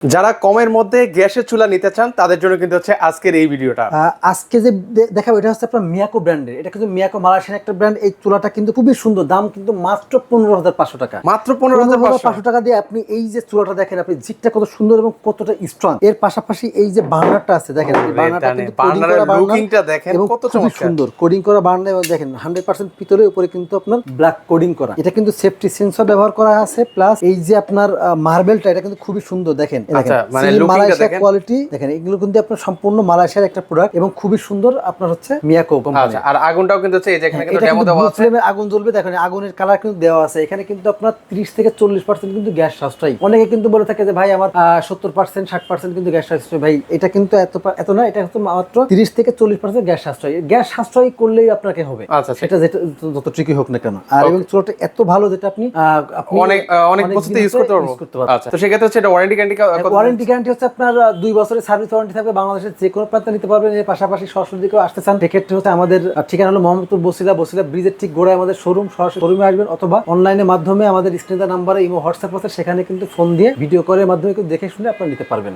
যারা কমের মধ্যে গ্যাসের চুলা নিতে চান তাদের জন্য কিন্তু হচ্ছে আজকের এই ভিডিওটা। আজকে যে দেখাবো এটা হচ্ছে আপনার মিয়াকো ব্র্যান্ডের। এটা কিন্তু মিয়াকো মালয়েশিয়ান একটা ব্র্যান্ড। এই চুলাটা কিন্তু খুবই সুন্দর, দাম কিন্তু মাত্র 15,500 টাকা। মাত্র 15,500 টাকা দিয়ে আপনি এই যে চুলাটা দেখেন, আপনি জিটটা কত সুন্দর এবং কতটা স্ট্রং। এর পাশাপাশি এই যে বার্নারটা আছে দেখেন, বার্নারটা কিন্তু বার্নারের লুকিংটা দেখেন কত খুবই সুন্দর কোডিং করা বার্নার। এবং দেখেন 100% পিতলের উপরে কিন্তু আপনার ব্ল্যাক কোডিং করা। এটা কিন্তু সেফটি সেন্সর ব্যবহার করা আছে, প্লাস এই যে আপনার মার্বেলটা এটা কিন্তু খুবই সুন্দর দেখেন। মানে মালয়েশিয়া কোয়ালিটি দেখেন, এগুলো কিন্তু আপনার সম্পূর্ণ মালয়েশিয়ার একটা প্রোডাক্ট এবং খুবই সুন্দর আপনার হচ্ছে মিয়াকো কোম্পানি। আচ্ছা, আর আগুনটাও কিন্তু হচ্ছে এই যে এখানে কিন্তু ডেমো দেওয়া আছে। আগুন জ্বলবে দেখেন, আগুনের কালার কিন্তু দেওয়া আছে। এখানে কিন্তু আপনার 30 থেকে 40% কিন্তু গ্যাস সাশ্রয়। অনেকে কিন্তু বলে থাকে যে ভাই আমার 70% 60% কিন্তু গ্যাস সাশ্রয়। ভাই এটা কিন্তু এত না, এটা হচ্ছে মাত্র 30 থেকে 40% গ্যাস সাশ্রয়। গ্যাস সাশ্রয় করলেই আপনাকে হবে। আচ্ছা, সেটা যেটা যত ট্রিকি হোক না কেন। আর এবং চুলাটা এত ভালো যেটা আপনি অনেক বছর ইউজ করতে পারবো। আচ্ছা, তো সেক্ষেত্রে হচ্ছে এটা ওয়ারেন্টি গ্যারান্টি হচ্ছে আপনার 2 বছরের সার্ভিস ওয়ারেন্টি থাকবে। বাংলাদেশের যে কোনো প্রান্তে নিতে পারবেন। এর পাশাপাশি সরাসরি দিকেও আসতে চান, সেক্ষেত্রে হচ্ছে আমাদের ঠিকানা হলো মোহাম্মদপুর বসিলা ব্রিজের ঠিক গোড়ায় আমাদের শোরুম। সরাসরি শোরুমে আসবেন অথবা অনলাইনের মাধ্যমে আমাদের স্ক্রিনে নাম্বারে ইমো হোয়াটসঅ্যাপ আছে, সেখানে কিন্তু ফোন দিয়ে ভিডিও কলের মাধ্যমে দেখে শুনে আপনারা নিতে পারবেন।